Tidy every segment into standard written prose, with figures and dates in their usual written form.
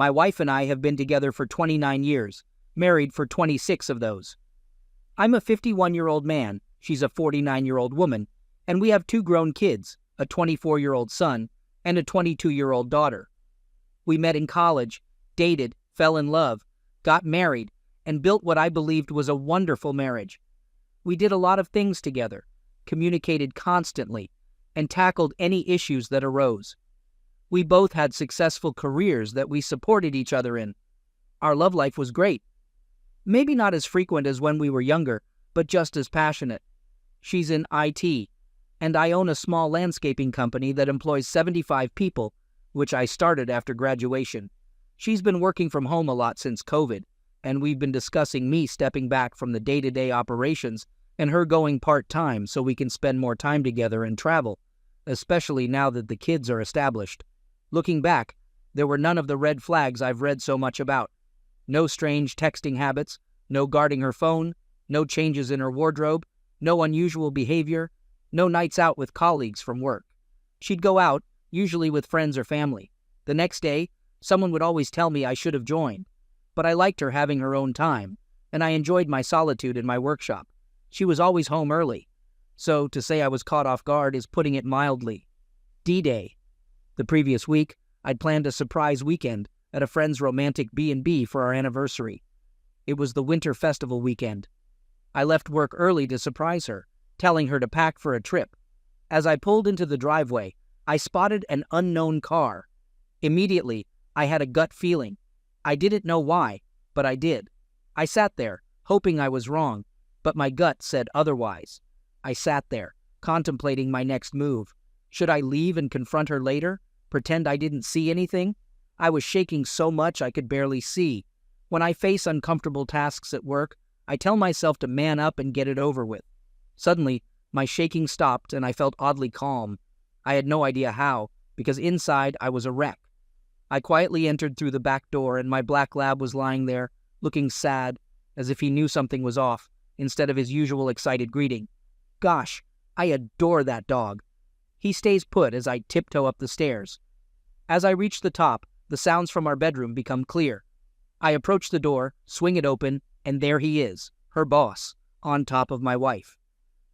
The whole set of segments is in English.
My wife and I have been together for 29 years, married for 26 of those. I'm a 51-year-old man, she's a 49-year-old woman, and we have 2 grown kids, a 24-year-old son and a 22-year-old daughter. We met in college, dated, fell in love, got married, and built what I believed was a wonderful marriage. We did a lot of things together, communicated constantly, and tackled any issues that arose. We both had successful careers that we supported each other in. Our love life was great. Maybe not as frequent as when we were younger, but just as passionate. She's in IT, and I own a small landscaping company that employs 75 people, which I started after graduation. She's been working from home a lot since COVID, and we've been discussing me stepping back from the day-to-day operations and her going part-time so we can spend more time together and travel, especially now that the kids are established. Looking back, there were none of the red flags I've read so much about. No strange texting habits, no guarding her phone, no changes in her wardrobe, no unusual behavior, no nights out with colleagues from work. She'd go out, usually with friends or family. The next day, someone would always tell me I should have joined. But I liked her having her own time, and I enjoyed my solitude in my workshop. She was always home early. So to say I was caught off guard is putting it mildly. D-Day. The previous week, I'd planned a surprise weekend at a friend's romantic B&B for our anniversary. It was the Winter Festival weekend. I left work early to surprise her, telling her to pack for a trip. As I pulled into the driveway, I spotted an unknown car. Immediately, I had a gut feeling. I didn't know why, but I did. I sat there, hoping I was wrong, but my gut said otherwise. I sat there, contemplating my next move. Should I leave and confront her later? Pretend I didn't see anything? I was shaking so much I could barely see. When I face uncomfortable tasks at work, I tell myself to man up and get it over with. Suddenly, my shaking stopped and I felt oddly calm. I had no idea how, because inside I was a wreck. I quietly entered through the back door and my black lab was lying there, looking sad, as if he knew something was off, instead of his usual excited greeting. Gosh, I adore that dog. He stays put as I tiptoe up the stairs. As I reach the top, the sounds from our bedroom become clear. I approach the door, swing it open, and there he is, her boss, on top of my wife.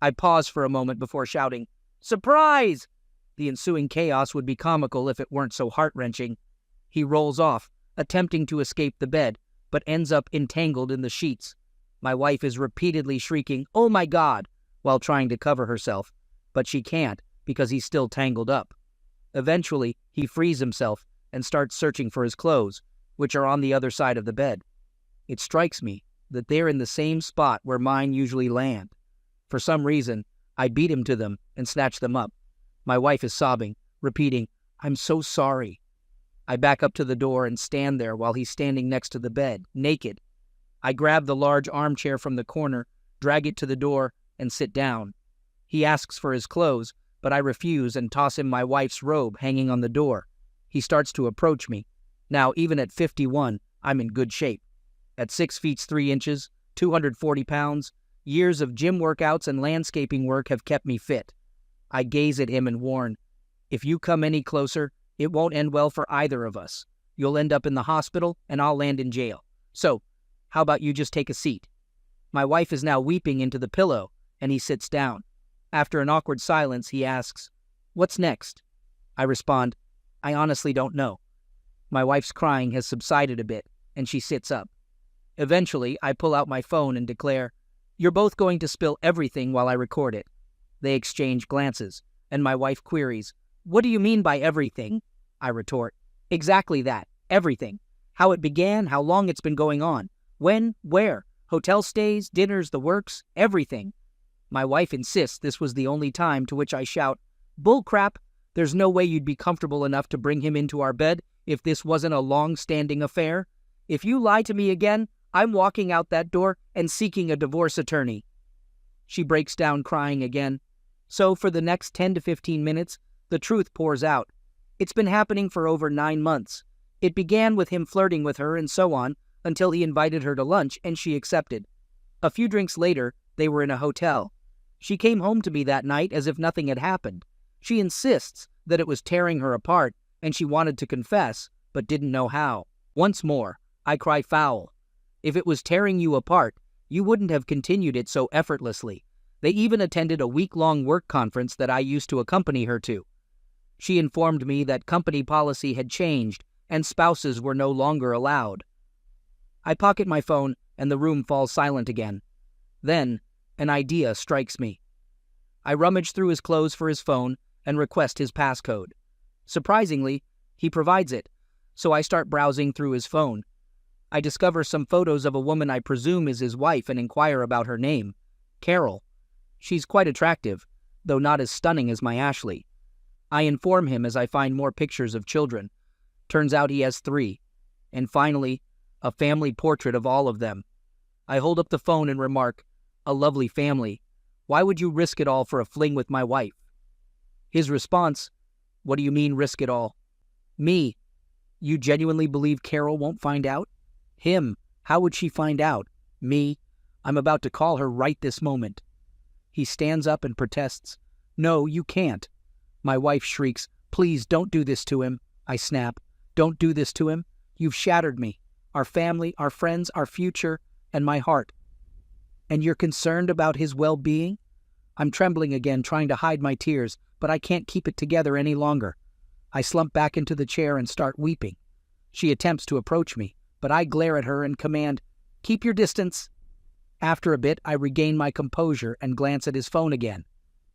I pause for a moment before shouting, "Surprise!" The ensuing chaos would be comical if it weren't so heart-wrenching. He rolls off, attempting to escape the bed, but ends up entangled in the sheets. My wife is repeatedly shrieking, "Oh my God!" while trying to cover herself, but she can't because he's still tangled up. Eventually, he frees himself and starts searching for his clothes, which are on the other side of the bed. It strikes me that they're in the same spot where mine usually land. For some reason, I beat him to them and snatch them up. My wife is sobbing, repeating, "I'm so sorry." I back up to the door and stand there while he's standing next to the bed, naked. I grab the large armchair from the corner, drag it to the door, and sit down. He asks for his clothes, but I refuse and toss him my wife's robe hanging on the door. He starts to approach me. Now, even at 51, I'm in good shape. At 6 feet 3 inches, 240 pounds, years of gym workouts and landscaping work have kept me fit. I gaze at him and warn, "If you come any closer, it won't end well for either of us. You'll end up in the hospital, and I'll land in jail. So, how about you just take a seat?" My wife is now weeping into the pillow, and he sits down. After an awkward silence, he asks, "What's next?" I respond, "I honestly don't know." My wife's crying has subsided a bit, and she sits up. Eventually, I pull out my phone and declare, "You're both going to spill everything while I record it." They exchange glances, and my wife queries, "What do you mean by everything?" I retort, "Exactly that, everything. How it began, how long it's been going on, when, where, hotel stays, dinners, the works, everything." My wife insists this was the only time, to which I shout, "Bull crap, there's no way you'd be comfortable enough to bring him into our bed if this wasn't a long-standing affair. If you lie to me again, I'm walking out that door and seeking a divorce attorney." She breaks down crying again. So for the next 10 to 15 minutes, the truth pours out. It's been happening for over 9 months. It began with him flirting with her and so on, until he invited her to lunch and she accepted. A few drinks later, they were in a hotel. She came home to me that night as if nothing had happened. She insists that it was tearing her apart and she wanted to confess, but didn't know how. Once more, I cry foul. If it was tearing you apart, you wouldn't have continued it so effortlessly. They even attended a week-long work conference that I used to accompany her to. She informed me that company policy had changed and spouses were no longer allowed. I pocket my phone and the room falls silent again. Then, an idea strikes me. I rummage through his clothes for his phone and request his passcode. Surprisingly, he provides it, so I start browsing through his phone. I discover some photos of a woman I presume is his wife and inquire about her name, Carol. She's quite attractive, though not as stunning as my Ashley. I inform him as I find more pictures of children. Turns out he has 3. And finally, a family portrait of all of them. I hold up the phone and remark, "A lovely family. Why would you risk it all for a fling with my wife?" His response, "What do you mean risk it all?" Me, "You genuinely believe Carol won't find out?" Him, "How would she find out?" Me, "I'm about to call her right this moment." He stands up and protests, "No, you can't." My wife shrieks, "Please don't do this to him." I snap, "Don't do this to him. You've shattered me, our family, our friends, our future, and my heart." "And you're concerned about his well-being?" I'm trembling again, trying to hide my tears, but I can't keep it together any longer. I slump back into the chair and start weeping. She attempts to approach me, but I glare at her and command, "Keep your distance." After a bit, I regain my composure and glance at his phone again.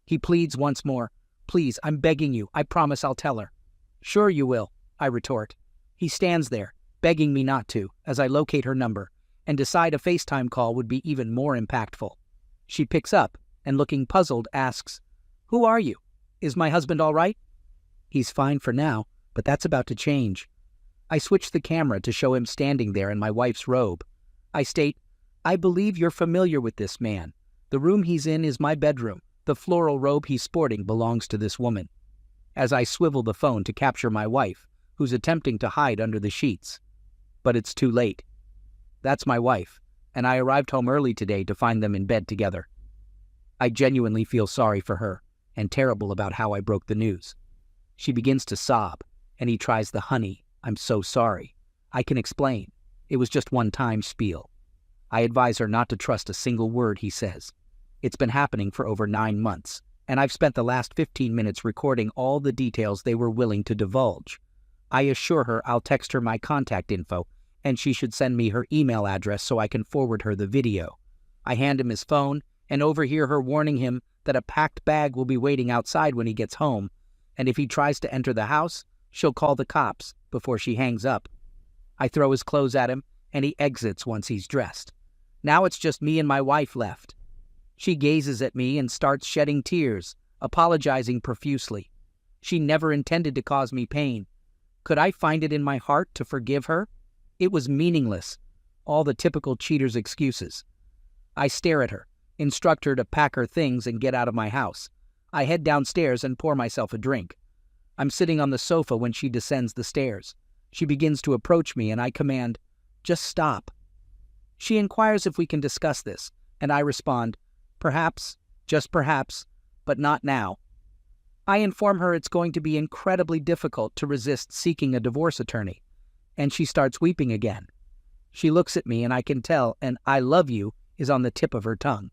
He pleads once more, "Please, I'm begging you. I promise I'll tell her." "Sure you will," I retort. He stands there, begging me not to, as I locate her number, and decide a FaceTime call would be even more impactful. She picks up, and looking puzzled, asks, "Who are you? Is my husband all right?" He's fine for now, but that's about to change. I switch the camera to show him standing there in my wife's robe. I state, "I believe you're familiar with this man. The room he's in is my bedroom. The floral robe he's sporting belongs to this woman," as I swivel the phone to capture my wife, who's attempting to hide under the sheets. But it's too late. That's my wife, and I arrived home early today to find them in bed together. I genuinely feel sorry for her, and terrible about how I broke the news. She begins to sob, and he tries the "honey, I'm so sorry. I can explain. It was just one-time spiel." I advise her not to trust a single word he says. It's been happening for over 9 months, and I've spent the last 15 minutes recording all the details they were willing to divulge. I assure her I'll text her my contact info, and she should send me her email address so I can forward her the video. I hand him his phone and overhear her warning him that a packed bag will be waiting outside when he gets home, and if he tries to enter the house, she'll call the cops before she hangs up. I throw his clothes at him, and he exits once he's dressed. Now it's just me and my wife left. She gazes at me and starts shedding tears, apologizing profusely. She never intended to cause me pain. Could I find it in my heart to forgive her? It was meaningless. All the typical cheater's excuses. I stare at her, instruct her to pack her things and get out of my house. I head downstairs and pour myself a drink. I'm sitting on the sofa when she descends the stairs. She begins to approach me and I command, "Just stop." She inquires if we can discuss this, and I respond, "Perhaps, just perhaps, but not now." I inform her it's going to be incredibly difficult to resist seeking a divorce attorney, and she starts weeping again. She looks at me and I can tell an "I love you" is on the tip of her tongue.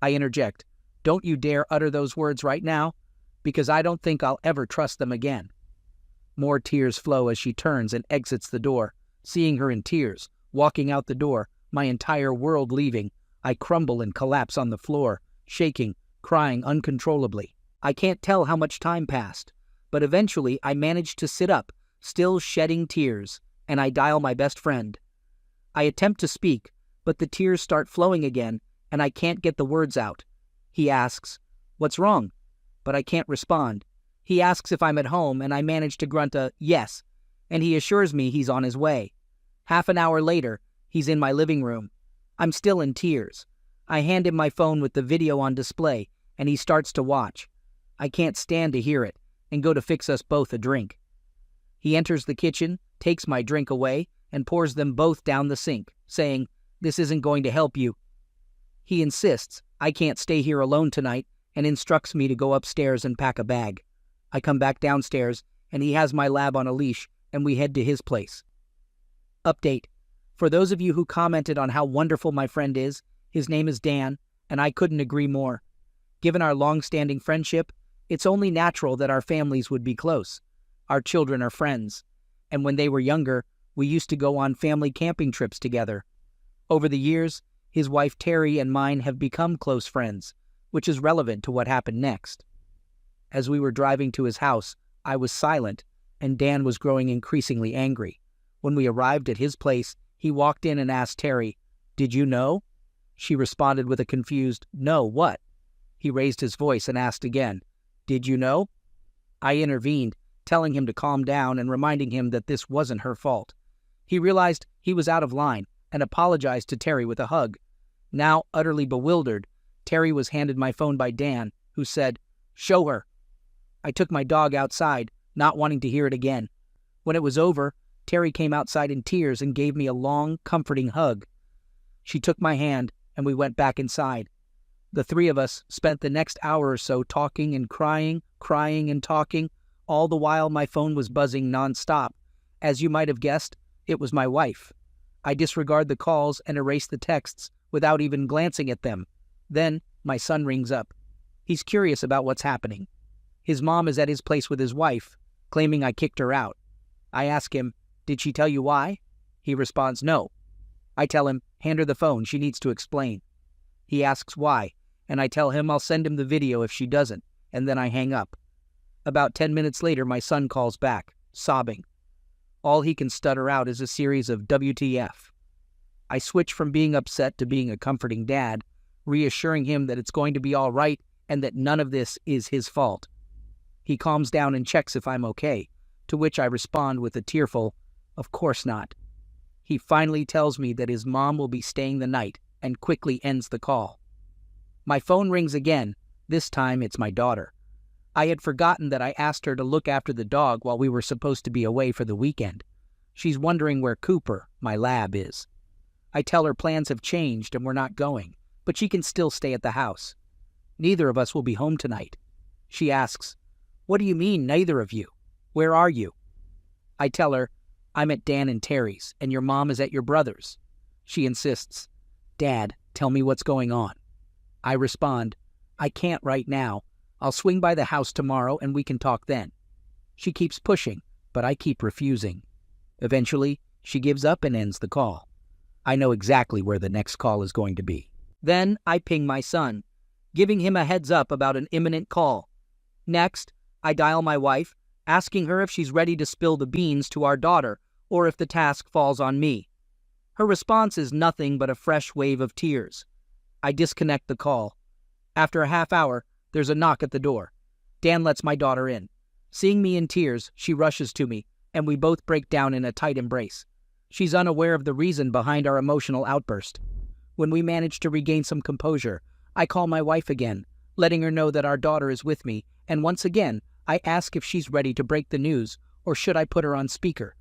I interject, "Don't you dare utter those words right now, because I don't think I'll ever trust them again." More tears flow as she turns and exits the door. Seeing her in tears, walking out the door, my entire world leaving, I crumble and collapse on the floor, shaking, crying uncontrollably. I can't tell how much time passed, but eventually I managed to sit up, still shedding tears, and I dial my best friend. I attempt to speak, but the tears start flowing again, and I can't get the words out. He asks, "What's wrong?" But I can't respond. He asks if I'm at home, and I manage to grunt a "yes," and he assures me he's on his way. Half an hour later, he's in my living room. I'm still in tears. I hand him my phone with the video on display, and he starts to watch. I can't stand to hear it, and go to fix us both a drink. He enters the kitchen, takes my drink away, and pours them both down the sink, saying, "This isn't going to help you." He insists I can't stay here alone tonight, and instructs me to go upstairs and pack a bag. I come back downstairs, and he has my lab on a leash, and we head to his place. Update. For those of you who commented on how wonderful my friend is, his name is Dan, and I couldn't agree more. Given our long-standing friendship, it's only natural that our families would be close. Our children are friends, and when they were younger, we used to go on family camping trips together. Over the years, his wife Terry and mine have become close friends, which is relevant to what happened next. As we were driving to his house, I was silent, and Dan was growing increasingly angry. When we arrived at his place, he walked in and asked Terry, "Did you know?" She responded with a confused, "No, what?" He raised his voice and asked again, "Did you know?" I intervened, telling him to calm down and reminding him that this wasn't her fault. He realized he was out of line and apologized to Terry with a hug. Now, utterly bewildered, Terry was handed my phone by Dan, who said, "Show her." I took my dog outside, not wanting to hear it again. When it was over, Terry came outside in tears and gave me a long, comforting hug. She took my hand, and we went back inside. The three of us spent the next hour or so talking and crying and talking, all the while my phone was buzzing nonstop. As you might have guessed, it was my wife. I disregard the calls and erase the texts without even glancing at them. Then, my son rings up. He's curious about what's happening. His mom is at his place with his wife, claiming I kicked her out. I ask him, "Did she tell you why?" He responds, "No." I tell him, "Hand her the phone, she needs to explain." He asks why, and I tell him I'll send him the video if she doesn't, and then I hang up. About 10 minutes later, my son calls back, sobbing. All he can stutter out is a series of WTF. I switch from being upset to being a comforting dad, reassuring him that it's going to be all right and that none of this is his fault. He calms down and checks if I'm okay, to which I respond with a tearful, "Of course not." He finally tells me that his mom will be staying the night and quickly ends the call. My phone rings again. This time it's my daughter. I had forgotten that I asked her to look after the dog while we were supposed to be away for the weekend. She's wondering where Cooper, my lab, is. I tell her plans have changed and we're not going, but she can still stay at the house. Neither of us will be home tonight. She asks, "What do you mean, neither of you? Where are you?" I tell her, "I'm at Dan and Terry's, and your mom is at your brother's." She insists, "Dad, tell me what's going on." I respond, "I can't right now. I'll swing by the house tomorrow and we can talk then." She keeps pushing, but I keep refusing. Eventually, she gives up and ends the call. I know exactly where the next call is going to be. Then I ping my son, giving him a heads up about an imminent call. Next, I dial my wife, asking her if she's ready to spill the beans to our daughter or if the task falls on me. Her response is nothing but a fresh wave of tears. I disconnect the call. After a half hour, there's a knock at the door. Dan lets my daughter in. Seeing me in tears, she rushes to me, and we both break down in a tight embrace. She's unaware of the reason behind our emotional outburst. When we manage to regain some composure, I call my wife again, letting her know that our daughter is with me, and once again, I ask if she's ready to break the news, or should I put her on speaker.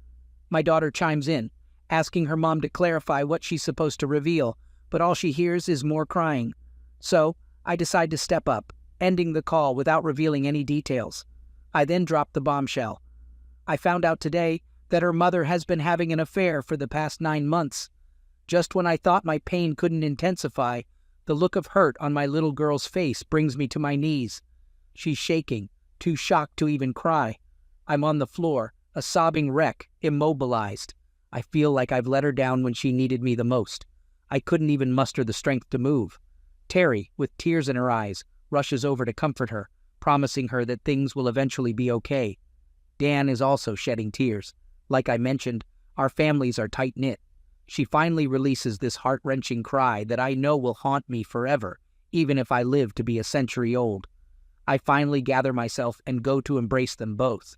My daughter chimes in, asking her mom to clarify what she's supposed to reveal, but all she hears is more crying. So, I decide to step up, ending the call without revealing any details. I then drop the bombshell. I found out today that her mother has been having an affair for the past 9 months. Just when I thought my pain couldn't intensify, the look of hurt on my little girl's face brings me to my knees. She's shaking, too shocked to even cry. I'm on the floor, a sobbing wreck, immobilized. I feel like I've let her down when she needed me the most. I couldn't even muster the strength to move. Terry, with tears in her eyes, rushes over to comfort her, promising her that things will eventually be okay. Dan is also shedding tears. Like I mentioned, our families are tight-knit. She finally releases this heart-wrenching cry that I know will haunt me forever, even if I live to be a century old. I finally gather myself and go to embrace them both.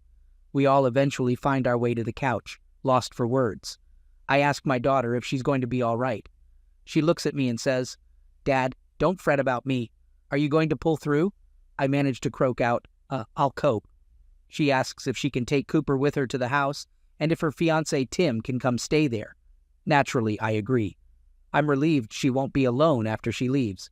We all eventually find our way to the couch, lost for words. I ask my daughter if she's going to be all right. She looks at me and says, "Dad, don't fret about me. Are you going to pull through?" I manage to croak out, "I'll cope." She asks if she can take Cooper with her to the house and if her fiancé Tim can come stay there. Naturally, I agree. I'm relieved she won't be alone after she leaves.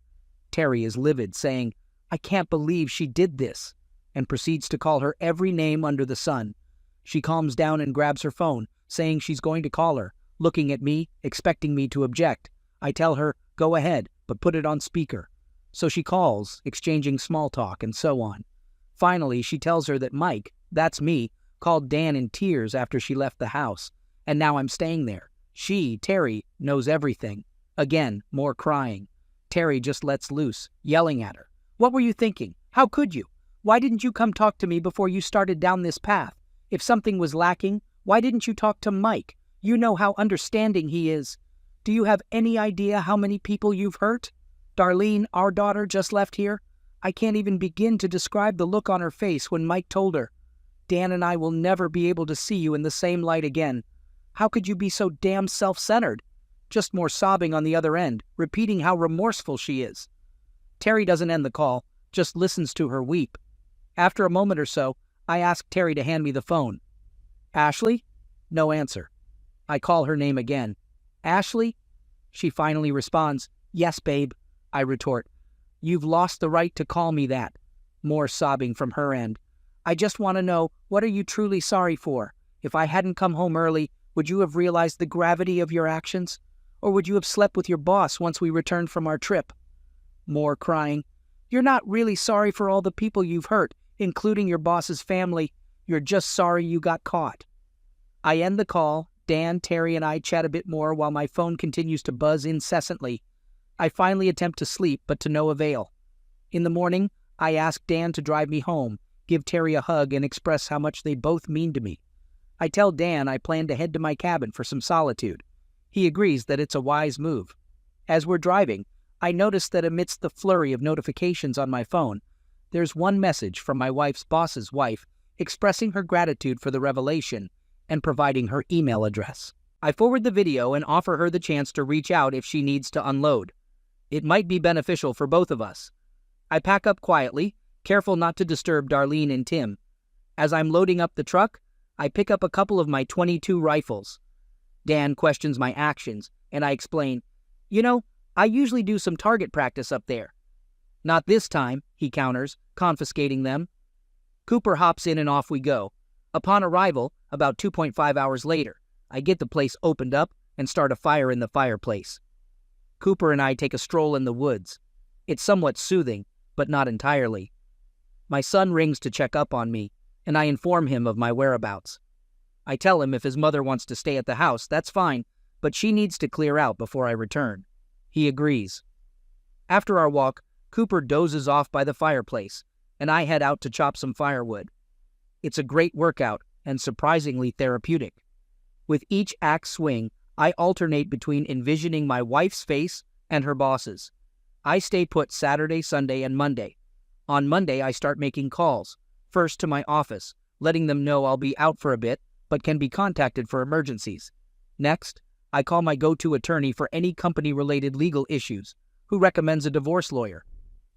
Terry is livid, saying, "I can't believe she did this," and proceeds to call her every name under the sun. She calms down and grabs her phone, saying she's going to call her, looking at me, expecting me to object. I tell her, go ahead, but put it on speaker. So she calls, exchanging small talk and so on. Finally, she tells her that Mike, that's me, called Dan in tears after she left the house, and now I'm staying there. She, Terry, knows everything. Again, more crying. Terry just lets loose, yelling at her. What were you thinking? How could you? Why didn't you come talk to me before you started down this path? If something was lacking, why didn't you talk to Mike? You know how understanding he is. Do you have any idea how many people you've hurt? Darlene, our daughter, just left here. I can't even begin to describe the look on her face when Mike told her, Dan and I will never be able to see you in the same light again. How could you be so damn self-centered? Just more sobbing on the other end, repeating how remorseful she is. Terry doesn't end the call, just listens to her weep. After a moment or so, I ask Terry to hand me the phone. Ashley? No answer. I call her name again. Ashley? She finally responds, Yes, babe. I retort, You've lost the right to call me that. More sobbing from her end. I just want to know, what are you truly sorry for? If I hadn't come home early, would you have realized the gravity of your actions? Or would you have slept with your boss once we returned from our trip? More crying. You're not really sorry for all the people you've hurt, including your boss's family. You're just sorry you got caught. I end the call. Dan, Terry, and I chat a bit more while my phone continues to buzz incessantly. I finally attempt to sleep, but to no avail. In the morning, I ask Dan to drive me home, give Terry a hug, and express how much they both mean to me. I tell Dan I plan to head to my cabin for some solitude. He agrees that it's a wise move. As we're driving, I notice that amidst the flurry of notifications on my phone, there's one message from my wife's boss's wife expressing her gratitude for the revelation and providing her email address. I forward the video and offer her the chance to reach out if she needs to unload. It might be beneficial for both of us. I pack up quietly, careful not to disturb Darlene and Tim. As I'm loading up the truck, I pick up a couple of my .22 rifles. Dan questions my actions, and I explain, I usually do some target practice up there. Not this time, he counters, confiscating them. Cooper hops in and off we go. Upon arrival, about 2.5 hours later, I get the place opened up and start a fire in the fireplace. Cooper and I take a stroll in the woods. It's somewhat soothing, but not entirely. My son rings to check up on me, and I inform him of my whereabouts. I tell him if his mother wants to stay at the house, that's fine, but she needs to clear out before I return. He agrees. After our walk, Cooper dozes off by the fireplace, and I head out to chop some firewood. It's a great workout and surprisingly therapeutic. With each axe swing, I alternate between envisioning my wife's face and her boss's. I stay put Saturday, Sunday, and Monday. On Monday, I start making calls, first to my office, letting them know I'll be out for a bit, but can be contacted for emergencies. Next, I call my go-to attorney for any company-related legal issues, who recommends a divorce lawyer.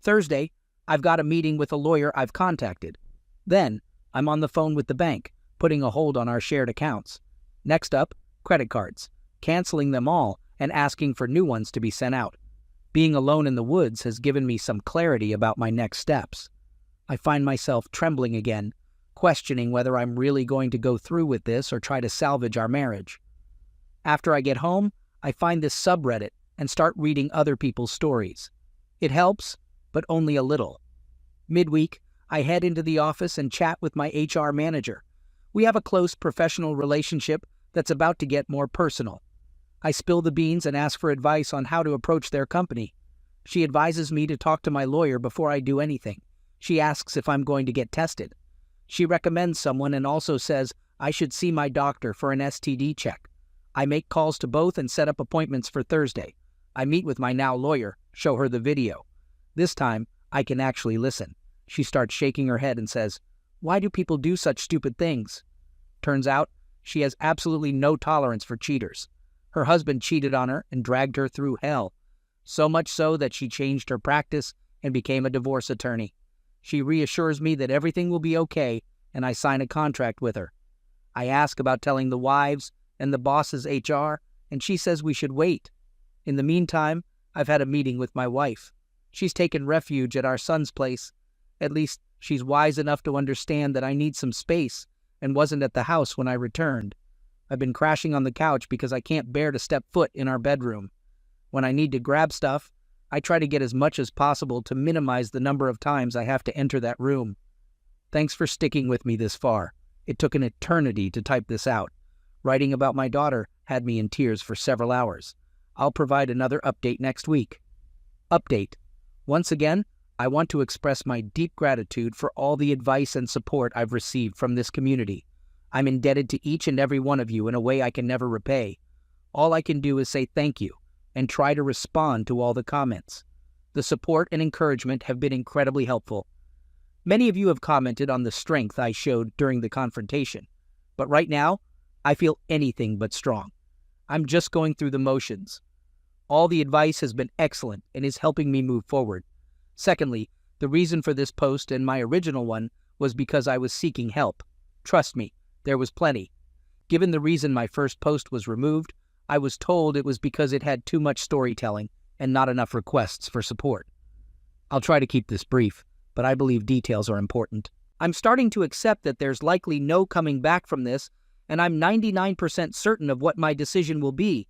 Thursday, I've got a meeting with a lawyer I've contacted. Then, I'm on the phone with the bank, putting a hold on our shared accounts. Next up, credit cards, canceling them all and asking for new ones to be sent out. Being alone in the woods has given me some clarity about my next steps. I find myself trembling again, questioning whether I'm really going to go through with this or try to salvage our marriage. After I get home, I find this subreddit and start reading other people's stories. It helps, but only a little. Midweek, I head into the office and chat with my HR manager. We have a close professional relationship that's about to get more personal. I spill the beans and ask for advice on how to approach their company. She advises me to talk to my lawyer before I do anything. She asks if I'm going to get tested. She recommends someone and also says I should see my doctor for an STD check. I make calls to both and set up appointments for Thursday. I meet with my now lawyer, show her the video. This time, I can actually listen. She starts shaking her head and says, "Why do people do such stupid things?" Turns out, she has absolutely no tolerance for cheaters. Her husband cheated on her and dragged her through hell, so much so that she changed her practice and became a divorce attorney. She reassures me that everything will be okay, and I sign a contract with her. I ask about telling the wives and the boss's HR, and she says we should wait. In the meantime, I've had a meeting with my wife. She's taken refuge at our son's place. At least, she's wise enough to understand that I need some space and wasn't at the house when I returned. I've been crashing on the couch because I can't bear to step foot in our bedroom. When I need to grab stuff, I try to get as much as possible to minimize the number of times I have to enter that room. Thanks for sticking with me this far. It took an eternity to type this out. Writing about my daughter had me in tears for several hours. I'll provide another update next week. Update. Once again, I want to express my deep gratitude for all the advice and support I've received from this community. I'm indebted to each and every one of you in a way I can never repay. All I can do is say thank you and try to respond to all the comments. The support and encouragement have been incredibly helpful. Many of you have commented on the strength I showed during the confrontation, but right now, I feel anything but strong. I'm just going through the motions. All the advice has been excellent and is helping me move forward. Secondly, the reason for this post and my original one was because I was seeking help. Trust me, there was plenty. Given the reason my first post was removed, I was told it was because it had too much storytelling and not enough requests for support. I'll try to keep this brief, but I believe details are important. I'm starting to accept that there's likely no coming back from this, and I'm 99% certain of what my decision will be.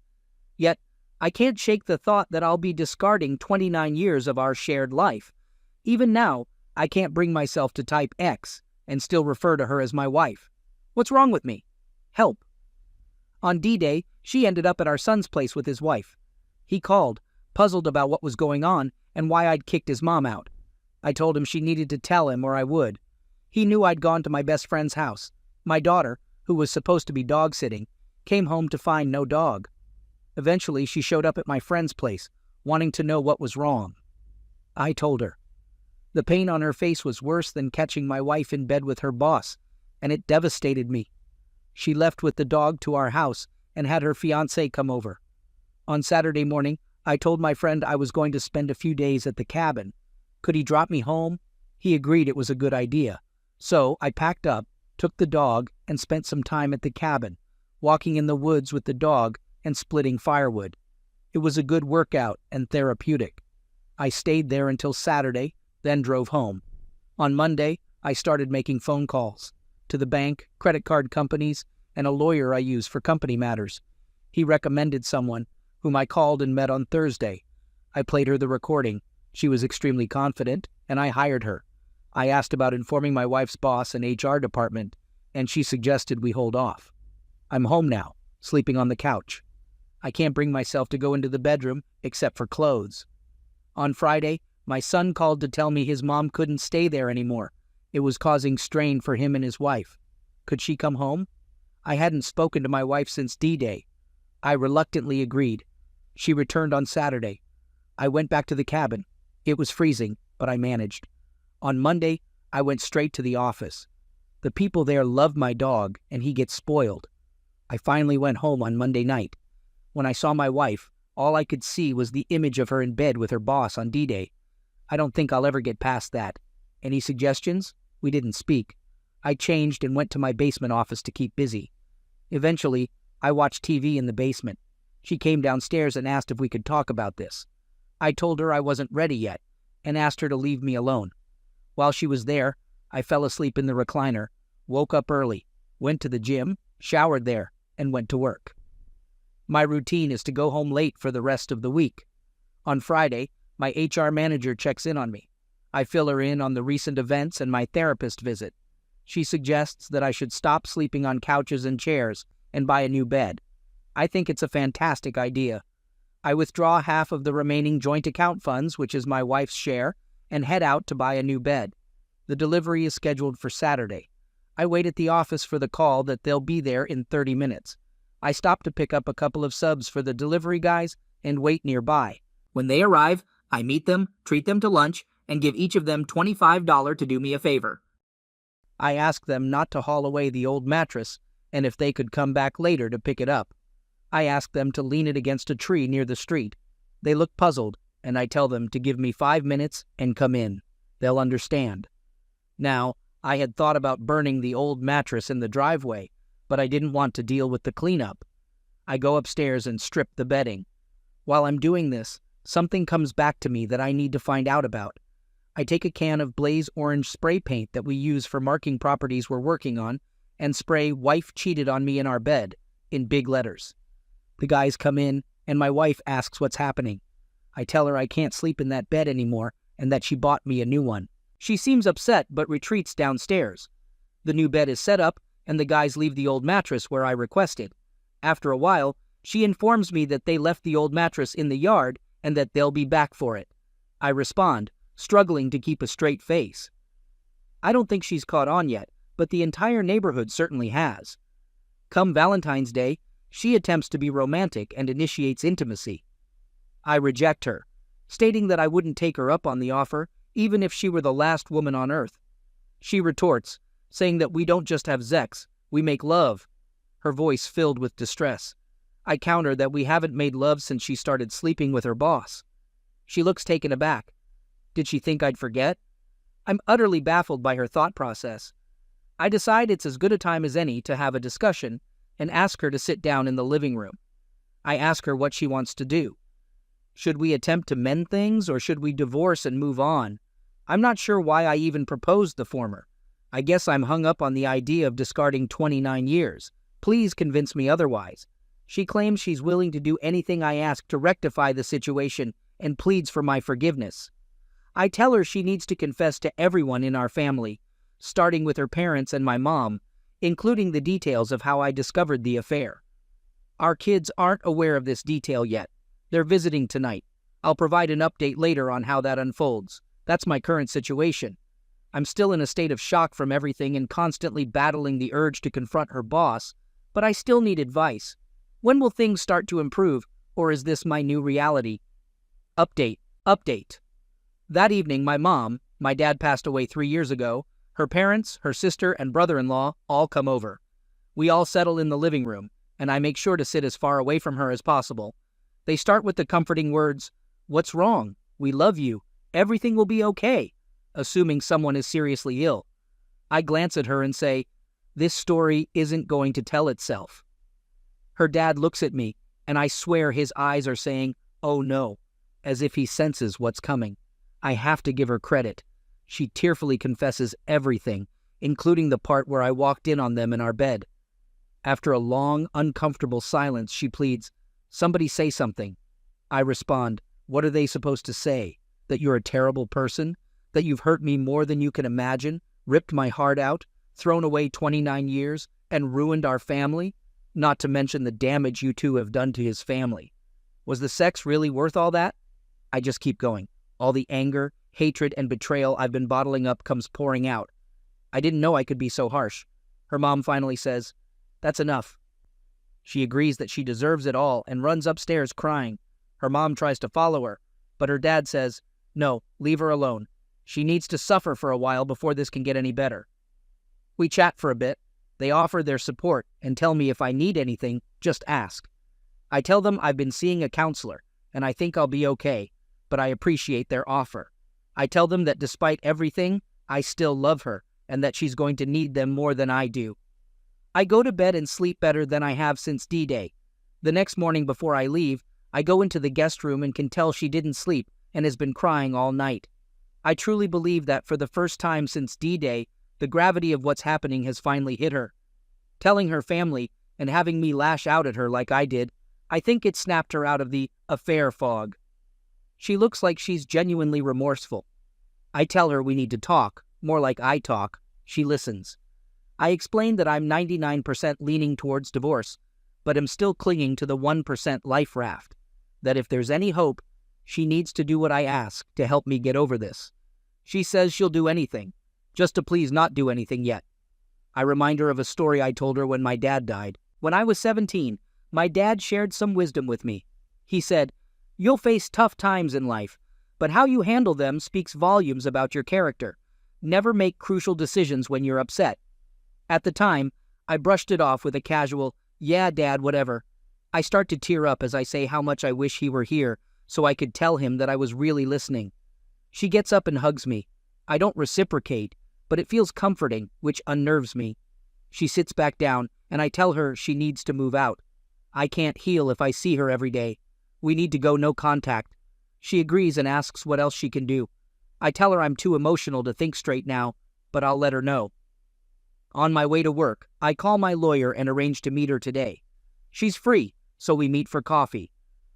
Yet, I can't shake the thought that I'll be discarding 29 years of our shared life. Even now, I can't bring myself to type X and still refer to her as my wife. What's wrong with me? Help. On D-Day, she ended up at our son's place with his wife. He called, puzzled about what was going on and why I'd kicked his mom out. I told him she needed to tell him or I would. He knew I'd gone to my best friend's house. My daughter, who was supposed to be dog-sitting, came home to find no dog. Eventually, she showed up at my friend's place, wanting to know what was wrong. I told her. The pain on her face was worse than catching my wife in bed with her boss, and it devastated me. She left with the dog to our house and had her fiancé come over. On Saturday morning, I told my friend I was going to spend a few days at the cabin. Could he drop me home? He agreed it was a good idea. So I packed up, took the dog, and spent some time at the cabin, walking in the woods with the dog and splitting firewood. It was a good workout and therapeutic. I stayed there until Saturday, then drove home. On Monday, I started making phone calls to the bank, credit card companies, and a lawyer I use for company matters. He recommended someone, whom I called and met on Thursday. I played her the recording. She was extremely confident, and I hired her. I asked about informing my wife's boss and HR department, and she suggested we hold off. I'm home now, sleeping on the couch. I can't bring myself to go into the bedroom except for clothes. On Friday, my son called to tell me his mom couldn't stay there anymore. It was causing strain for him and his wife. Could she come home? I hadn't spoken to my wife since D-Day. I reluctantly agreed. She returned on Saturday. I went back to the cabin. It was freezing, but I managed. On Monday, I went straight to the office. The people there love my dog, and he gets spoiled. I finally went home on Monday night. When I saw my wife, all I could see was the image of her in bed with her boss on D-Day. I don't think I'll ever get past that. Any suggestions? We didn't speak. I changed and went to my basement office to keep busy. Eventually, I watched TV in the basement. She came downstairs and asked if we could talk about this. I told her I wasn't ready yet and asked her to leave me alone. While she was there, I fell asleep in the recliner, woke up early, went to the gym, showered there, and went to work. My routine is to go home late for the rest of the week. On Friday, my HR manager checks in on me. I fill her in on the recent events and my therapist visit. She suggests that I should stop sleeping on couches and chairs and buy a new bed. I think it's a fantastic idea. I withdraw half of the remaining joint account funds, which is my wife's share, and head out to buy a new bed. The delivery is scheduled for Saturday. I wait at the office for the call that they'll be there in 30 minutes. I stop to pick up a couple of subs for the delivery guys and wait nearby. When they arrive, I meet them, treat them to lunch, and give each of them $25 to do me a favor. I ask them not to haul away the old mattress, and if they could come back later to pick it up. I ask them to lean it against a tree near the street. They look puzzled, and I tell them to give me 5 minutes and come in. They'll understand. Now, I had thought about burning the old mattress in the driveway, but I didn't want to deal with the cleanup. I go upstairs and strip the bedding. While I'm doing this, something comes back to me that I need to find out about. I take a can of Blaze Orange spray paint that we use for marking properties we're working on and spray "Wife cheated on me in our bed" in big letters. The guys come in, and my wife asks what's happening. I tell her I can't sleep in that bed anymore and that she bought me a new one. She seems upset but retreats downstairs. The new bed is set up, and the guys leave the old mattress where I requested. After a while, she informs me that they left the old mattress in the yard and that they'll be back for it. I respond, struggling to keep a straight face. I don't think she's caught on yet, but the entire neighborhood certainly has. Come Valentine's Day, she attempts to be romantic and initiates intimacy. I reject her, stating that I wouldn't take her up on the offer, even if she were the last woman on earth. She retorts, saying that we don't just have sex, we make love, her voice filled with distress. I counter that we haven't made love since she started sleeping with her boss. She looks taken aback. Did she think I'd forget? I'm utterly baffled by her thought process. I decide it's as good a time as any to have a discussion and ask her to sit down in the living room. I ask her what she wants to do. Should we attempt to mend things or should we divorce and move on? I'm not sure why I even proposed the former. I guess I'm hung up on the idea of discarding 29 years. Please convince me otherwise. She claims she's willing to do anything I ask to rectify the situation and pleads for my forgiveness. I tell her she needs to confess to everyone in our family, starting with her parents and my mom, including the details of how I discovered the affair. Our kids aren't aware of this detail yet. They're visiting tonight. I'll provide an update later on how that unfolds. That's my current situation. I'm still in a state of shock from everything and constantly battling the urge to confront her boss, but I still need advice. When will things start to improve, or is this my new reality? Update. That evening, my dad passed away 3 years ago, her parents, her sister, and brother-in-law all come over. We all settle in the living room, and I make sure to sit as far away from her as possible. They start with the comforting words, "What's wrong? We love you. Everything will be okay," assuming someone is seriously ill. I glance at her and say, "This story isn't going to tell itself." Her dad looks at me, and I swear his eyes are saying, "Oh no," as if he senses what's coming. I have to give her credit. She tearfully confesses everything, including the part where I walked in on them in our bed. After a long, uncomfortable silence, she pleads, "Somebody say something." I respond, "What are they supposed to say? That you're a terrible person? That you've hurt me more than you can imagine, ripped my heart out, thrown away 29 years, and ruined our family? Not to mention the damage you two have done to his family. Was the sex really worth all that?" I just keep going. All the anger, hatred, and betrayal I've been bottling up comes pouring out. I didn't know I could be so harsh. Her mom finally says, "That's enough." She agrees that she deserves it all and runs upstairs crying. Her mom tries to follow her, but her dad says, "No, leave her alone. She needs to suffer for a while before this can get any better." We chat for a bit. They offer their support and tell me if I need anything, just ask. I tell them I've been seeing a counselor, and I think I'll be okay, but I appreciate their offer. I tell them that despite everything, I still love her, and that she's going to need them more than I do. I go to bed and sleep better than I have since D-Day. The next morning before I leave, I go into the guest room and can tell she didn't sleep and has been crying all night. I truly believe that for the first time since D-Day, the gravity of what's happening has finally hit her. Telling her family and having me lash out at her like I did, I think it snapped her out of the affair fog. She looks like she's genuinely remorseful. I tell her we need to talk, more like I talk. She listens. I explain that I'm 99% leaning towards divorce, but am still clinging to the 1% life raft. That if there's any hope, she needs to do what I ask to help me get over this. She says she'll do anything, just to please not do anything yet. I remind her of a story I told her when my dad died. When I was 17, my dad shared some wisdom with me. He said, "You'll face tough times in life, but how you handle them speaks volumes about your character. Never make crucial decisions when you're upset." At the time, I brushed it off with a casual, "Yeah, Dad, whatever." I start to tear up as I say how much I wish he were here so I could tell him that I was really listening. She gets up and hugs me. I don't reciprocate, but it feels comforting, which unnerves me. She sits back down, and I tell her she needs to move out. I can't heal if I see her every day. We need to go no contact. She agrees and asks what else she can do. I tell her I'm too emotional to think straight now, but I'll let her know. On my way to work, I call my lawyer and arrange to meet her today. She's free, so we meet for coffee.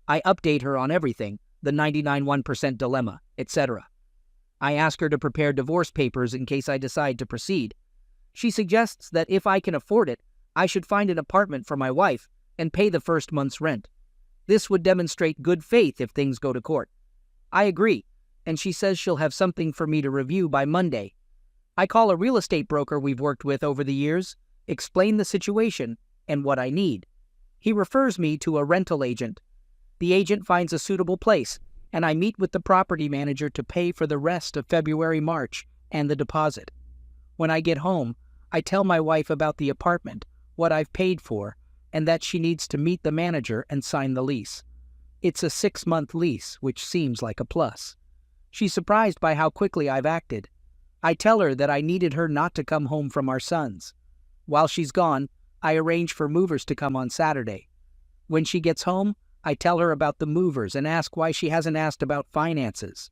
I update her on everything, the 99.1% dilemma, etc. I ask her to prepare divorce papers in case I decide to proceed. She suggests that if I can afford it, I should find an apartment for my wife and pay the first month's rent. This would demonstrate good faith if things go to court. I agree, and she says she'll have something for me to review by Monday. I call a real estate broker we've worked with over the years, explain the situation and what I need. He refers me to a rental agent. The agent finds a suitable place, and I meet with the property manager to pay for the rest of February, March, and the deposit. When I get home, I tell my wife about the apartment, what I've paid for, and that she needs to meet the manager and sign the lease. It's a 6-month lease, which seems like a plus. She's surprised by how quickly I've acted. I tell her that I needed her not to come home from our sons. While she's gone, I arrange for movers to come on Saturday. When she gets home, I tell her about the movers and ask why she hasn't asked about finances.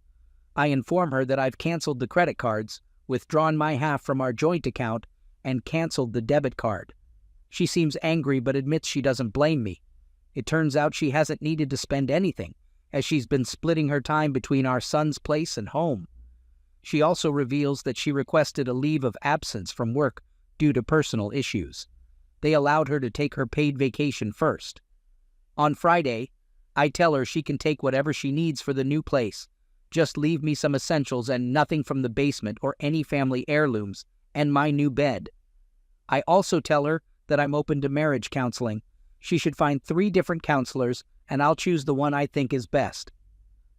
I inform her that I've canceled the credit cards, withdrawn my half from our joint account, and canceled the debit card. She seems angry but admits she doesn't blame me. It turns out she hasn't needed to spend anything, as she's been splitting her time between our son's place and home. She also reveals that she requested a leave of absence from work due to personal issues. They allowed her to take her paid vacation first. On Friday, I tell her she can take whatever she needs for the new place. Just leave me some essentials and nothing from the basement or any family heirlooms, and my new bed. I also tell her that I'm open to marriage counseling. She should find 3 different counselors, and I'll choose the one I think is best.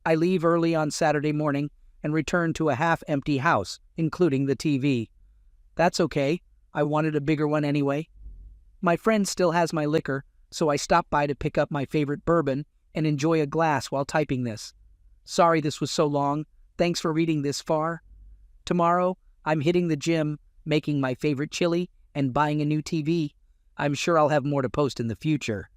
I leave early on Saturday morning and return to a half-empty house, including the TV. That's okay. I wanted a bigger one anyway. My friend still has my liquor, so I stop by to pick up my favorite bourbon and enjoy a glass while typing this. Sorry this was so long. Thanks for reading this far. Tomorrow, I'm hitting the gym, making my favorite chili, and buying a new TV. I'm sure I'll have more to post in the future.